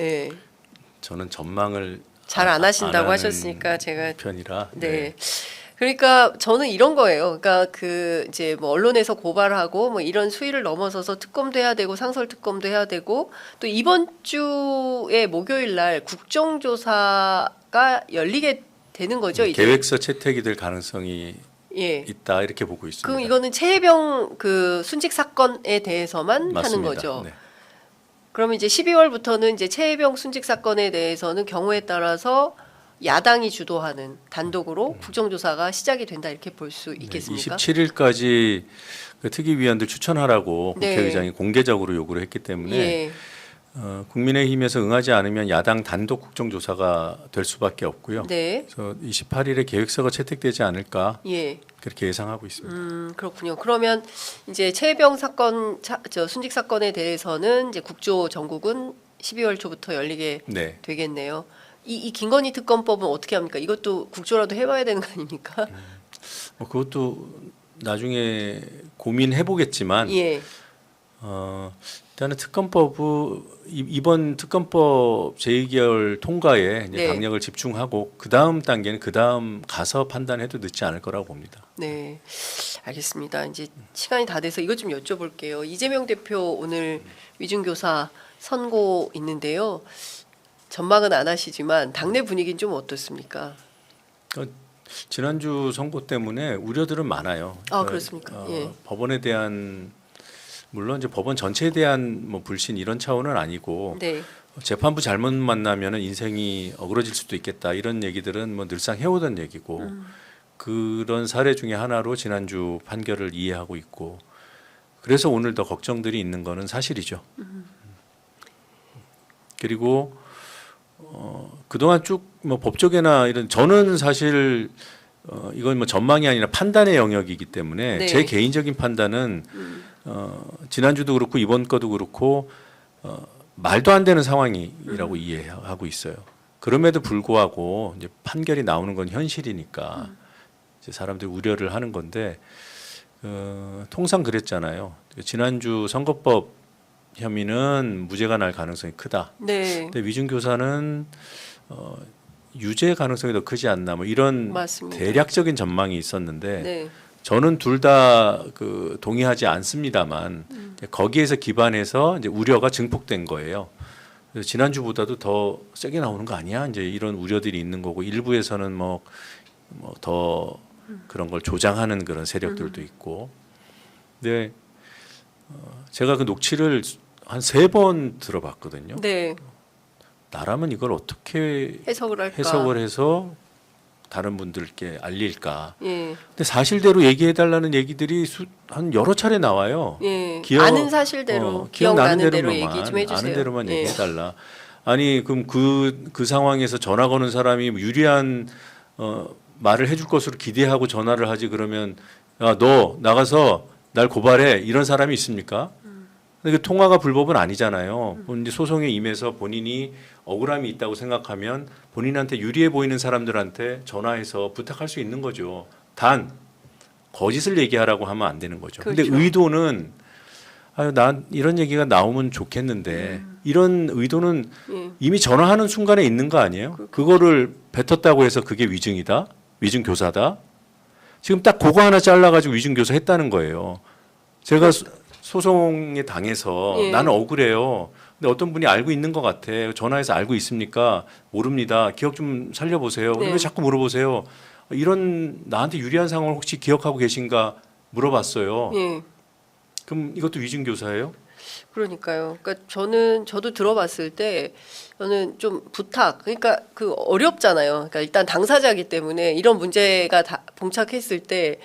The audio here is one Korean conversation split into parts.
예. 저는 전망을 잘 안 하신다고 하는 하셨으니까 제가 편이라. 네. 그러니까 저는 이런 거예요. 그러니까 그 이제 뭐 언론에서 고발하고 뭐 이런 수위를 넘어서서 특검도 해야 되고 상설 특검도 해야 되고 또 이번 주에 목요일 날 국정조사가 열리게 되는 거죠. 이제. 계획서 채택이 될 가능성이 예. 있다 이렇게 보고 있습니다. 그럼 이거는 최혜병 그 순직 사건에 대해서만 맞습니다. 하는 거죠. 네. 그러면 이제 12월부터는 이제 최혜병 순직 사건에 대해서는 경우에 따라서 야당이 주도하는 단독으로 국정조사가 시작이 된다 이렇게 볼 수 있겠습니까? 27일까지 그 특위위원들 추천하라고 네. 국회의장이 공개적으로 요구를 했기 때문에 예. 국민의힘에서 응하지 않으면 야당 단독 국정조사가 될 수밖에 없고요. 네. 그래서 28일에 계획서가 채택되지 않을까 예. 그렇게 예상하고 있습니다. 그렇군요. 그러면 이제 최혜병 사건, 저 순직 사건에 대해서는 이제 국조 정국은 12월 초부터 열리게 네. 되겠네요. 이 김건희 특검법은 어떻게 합니까? 이것도 국조라도 해봐야 되는 거 아닙니까? 그것도 나중에 고민해 보겠지만 예. 일단은 이번 특검법 제2개월 통과에 이제 네. 강력을 집중하고 그 다음 단계는 그 다음 가서 판단해도 늦지 않을 거라고 봅니다. 네, 알겠습니다. 이제 시간이 다 돼서 이것 좀 여쭤볼게요. 이재명 대표 오늘 위중교사 선고 있는데요. 전망은 안 하시지만 당내 분위기는 좀 어떻습니까? 지난주 선고 때문에 우려들은 많아요. 아, 그렇습니까? 예. 법원에 대한 물론 이제 법원 전체에 대한 뭐 불신 이런 차원은 아니고 네, 재판부 잘못 만나면은 인생이 어그러질 수도 있겠다 이런 얘기들은 뭐 늘상 해오던 얘기고 그런 사례 중에 하나로 지난주 판결을 이해하고 있고 그래서 오늘 더 걱정들이 있는 거는 사실이죠. 그리고 그동안 쭉 뭐 법조계나 이런 저는 사실 이건 뭐 전망이 아니라 판단의 영역이기 때문에 네. 제 개인적인 판단은 지난주도 그렇고 이번 거도 그렇고 말도 안 되는 상황이라고 이해하고 있어요. 그럼에도 불구하고 이제 판결이 나오는 건 현실이니까 이제 사람들이 우려를 하는 건데 통상 그랬잖아요. 지난주 선거법 혐의는 무죄가 날 가능성이 크다. 네, 근데 위중교사는 유죄 가능성이 더 크지 않나 뭐 이런 맞습니다. 대략적인 전망이 있었는데 네, 저는 둘 다 그 동의하지 않습니다만 거기에서 기반해서 이제 우려가 증폭된 거예요. 그래서 지난주보다도 더 세게 나오는 거 아니야? 이제 이런 우려들이 있는 거고 일부에서는 뭐 더 그런 걸 조장하는 그런 세력들도 있고. 근데 제가 그 녹취를 한 3번 들어봤거든요. 네. 나라면 이걸 어떻게 해석을 할까? 해석을 해서 다른 분들께 알릴까? 예, 근데 사실대로 얘기해달라는 얘기들이 한 여러 차례 나와요. 예. 아는 사실대로 기억나는 대로 얘기 좀 해주세요. 아는 대로만 예. 얘기해달라. 아니 그럼 그 상황에서 전화 거는 사람이 유리한 말을 해줄 것으로 기대하고 전화를 하지 그러면 야, 너 나가서 날 고발해 이런 사람이 있습니까? 근데 그 통화가 불법은 아니잖아요. 이제 소송에 임해서 본인이 억울함이 있다고 생각하면 본인한테 유리해 보이는 사람들한테 전화해서 부탁할 수 있는 거죠. 단 거짓을 얘기하라고 하면 안 되는 거죠. 그렇죠. 근데 의도는 난 이런 얘기가 나오면 좋겠는데 이런 의도는 예. 이미 전화하는 순간에 있는 거 아니에요? 그거를 뱉었다고 해서 그게 위증이다? 위증 교사다? 지금 딱 그거 하나 잘라가지고 위증 교사 했다는 거예요. 제가 소송에 당해서 예. 나는 억울해요. 근데 어떤 분이 알고 있는 것 같아. 전화해서 알고 있습니까? 모릅니다. 기억 좀 살려보세요. 네. 왜 자꾸 물어보세요? 이런 나한테 유리한 상황을 혹시 기억하고 계신가 물어봤어요. 예. 그럼 이것도 위증 교사예요? 그러니까요. 그러니까 저도 들어봤을 때 저는 좀 부탁. 그러니까 그 어렵잖아요. 그러니까 일단 당사자이기 때문에 이런 문제가 다 봉착했을 때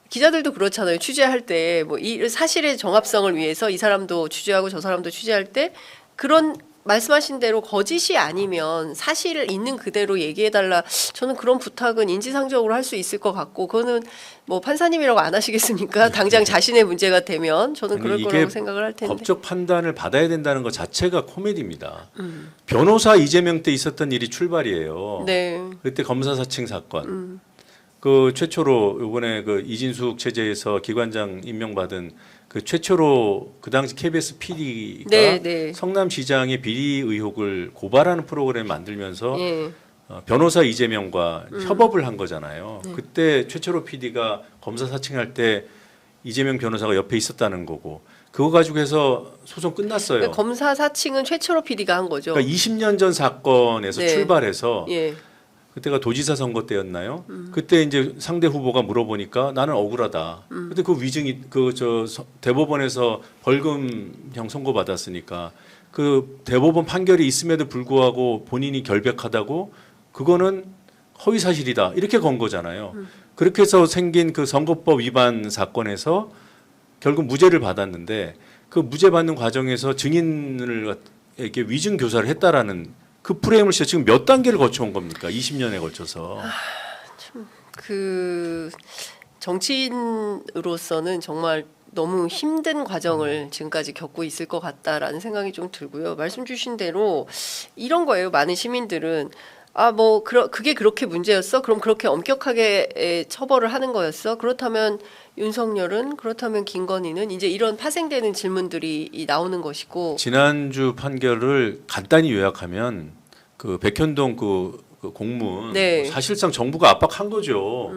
기자들도 그렇잖아요. 취재할 때 뭐 이 사실의 정합성을 위해서 이 사람도 취재하고 저 사람도 취재할 때 그런 말씀하신 대로 거짓이 아니면 사실을 있는 그대로 얘기해달라. 저는 그런 부탁은 인지상정으로 할 수 있을 것 같고 그거는 뭐 판사님이라고 안 하시겠습니까? 당장 자신의 문제가 되면 저는 그럴 아니, 거라고 생각을 할 텐데. 법적 판단을 받아야 된다는 것 자체가 코미디입니다. 변호사 이재명 때 있었던 일이 출발이에요. 네. 그때 검사 사칭 사건. 그 최초로 이번에 그 이진숙 체제에서 기관장 임명받은 그 최초로 그 당시 KBS PD가 네, 네. 성남시장의 비리 의혹을 고발하는 프로그램 만들면서 예. 변호사 이재명과 협업을 한 거잖아요. 그때 최초로 PD가 검사 사칭할 때 이재명 변호사가 옆에 있었다는 거고 그거 가지고 해서 소송 끝났어요. 그러니까 검사 사칭은 최초로 PD가 한 거죠. 그러니까 20년 전 사건에서 네. 출발해서 예. 그때가 도지사 선거 때였나요? 그때 이제 상대 후보가 물어보니까 나는 억울하다. 근데 그 위증이 대법원에서 벌금형 선고 받았으니까 그 대법원 판결이 있음에도 불구하고 본인이 결백하다고 그거는 허위 사실이다. 이렇게 건 거잖아요. 그렇게 해서 생긴 그 선거법 위반 사건에서 결국 무죄를 받았는데 그 무죄 받는 과정에서 증인을 이렇게 위증 교사를 했다라는 그 프레임을 진짜 지금 몇 단계를 거쳐온 겁니까? 20년에 걸쳐서. 그 정치인으로서는 정말 너무 힘든 과정을 지금까지 겪고 있을 것 같다라는 생각이 좀 들고요. 말씀 주신 대로 이런 거예요. 많은 시민들은 그게 그렇게 문제였어? 그럼 그렇게 엄격하게 처벌을 하는 거였어? 그렇다면 윤석열은 그렇다면 김건희는 이제 이런 파생되는 질문들이 나오는 것이고 지난주 판결을 간단히 요약하면 그 백현동 그 공문 네. 사실상 정부가 압박한 거죠.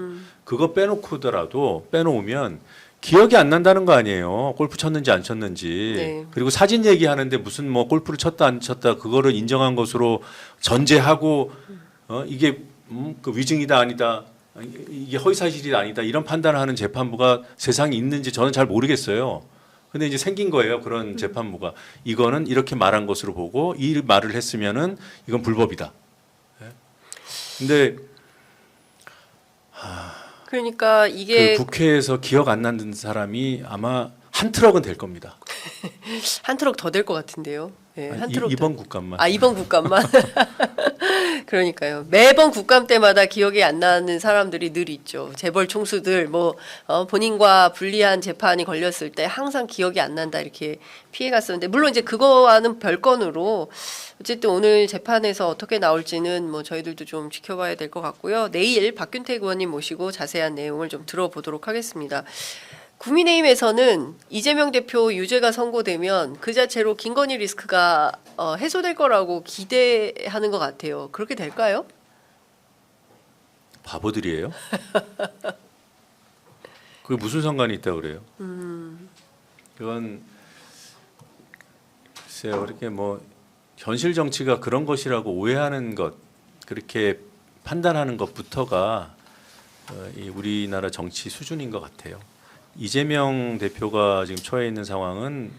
그거 빼놓으면 기억이 안 난다는 거 아니에요. 골프 쳤는지 안 쳤는지. 네. 그리고 사진 얘기하는데 무슨 뭐 골프를 쳤다 안 쳤다 그거를 인정한 것으로 전제하고 이게 그 위증이다 아니다. 이게 허위 사실이다 아니다. 이런 판단을 하는 재판부가 세상에 있는지 저는 잘 모르겠어요. 근데 이제 생긴 거예요. 그런 재판부가 이거는 이렇게 말한 것으로 보고 이 말을 했으면은 이건 불법이다. 근데 그러니까 이게 그 국회에서 기억 안 나는 사람이 아마 한 트럭은 될 겁니다. 한 트럭 더 될 것 같은데요. 예, 한 트럭 이번 국감만. 이번 국감만. 그러니까요. 매번 국감 때마다 기억이 안 나는 사람들이 늘 있죠. 재벌 총수들 본인과 불리한 재판이 걸렸을 때 항상 기억이 안 난다 이렇게 피해갔었는데 물론 이제 그거와는 별건으로 어쨌든 오늘 재판에서 어떻게 나올지는 뭐 저희들도 좀 지켜봐야 될 것 같고요. 내일 박균택 의원님 모시고 자세한 내용을 좀 들어보도록 하겠습니다. 국민의힘에서는 이재명 대표 유죄가 선고되면 그 자체로 김건희 리스크가 해소될 거라고 기대하는 것 같아요. 그렇게 될까요? 바보들이에요? 그게 무슨 상관이 있다고 그래요? 그건 글쎄요. 이렇게 뭐 현실 정치가 그런 것이라고 오해하는 것, 그렇게 판단하는 것부터가 이 우리나라 정치 수준인 것 같아요. 이재명 대표가 지금 처해 있는 상황은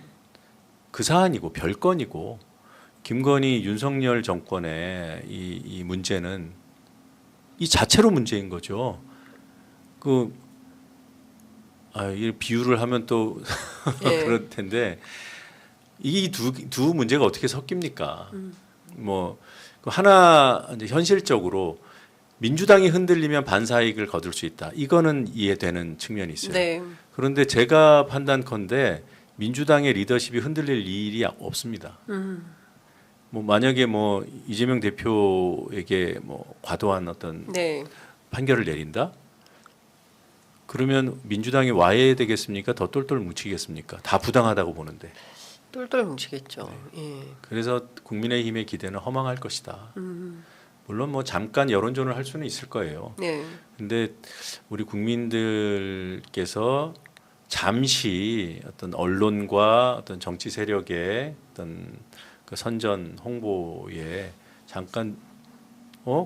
그 사안이고 별건이고 김건희 윤석열 정권의 이 문제는 이 자체로 문제인 거죠. 이 비유를 하면 또 예. 그럴 텐데 이 두 문제가 어떻게 섞입니까? 뭐 하나 이제 현실적으로 민주당이 흔들리면 반사이익을 거둘 수 있다. 이거는 이해되는 측면이 있어요. 네. 그런데 제가 판단컨대 민주당의 리더십이 흔들릴 일이 없습니다. 뭐 만약에 뭐 이재명 대표에게 뭐 과도한 어떤 네. 판결을 내린다? 그러면 민주당이 와야 되겠습니까? 더 똘똘 뭉치겠습니까? 다 부당하다고 보는데. 똘똘 뭉치겠죠. 예. 그래서 국민의힘의 기대는 허망할 것이다. 물론 뭐 잠깐 여론전을 할 수는 있을 거예요. 네. 근데 우리 국민들께서 잠시 어떤 언론과 어떤 정치 세력의 어떤 그 선전 홍보에 잠깐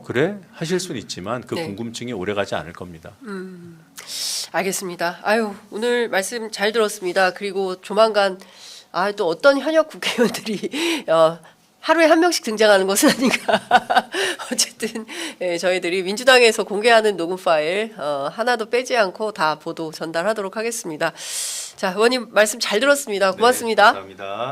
그래 하실 수는 있지만 그 네. 궁금증이 오래가지 않을 겁니다. 알겠습니다. 오늘 말씀 잘 들었습니다. 그리고 조만간 또 어떤 현역 국회의원들이 하루에 한 명씩 등장하는 것은 아닌가. 어쨌든 저희들이 민주당에서 공개하는 녹음 파일 하나도 빼지 않고 다 보도 전달하도록 하겠습니다. 자, 의원님 말씀 잘 들었습니다. 고맙습니다. 네, 감사합니다.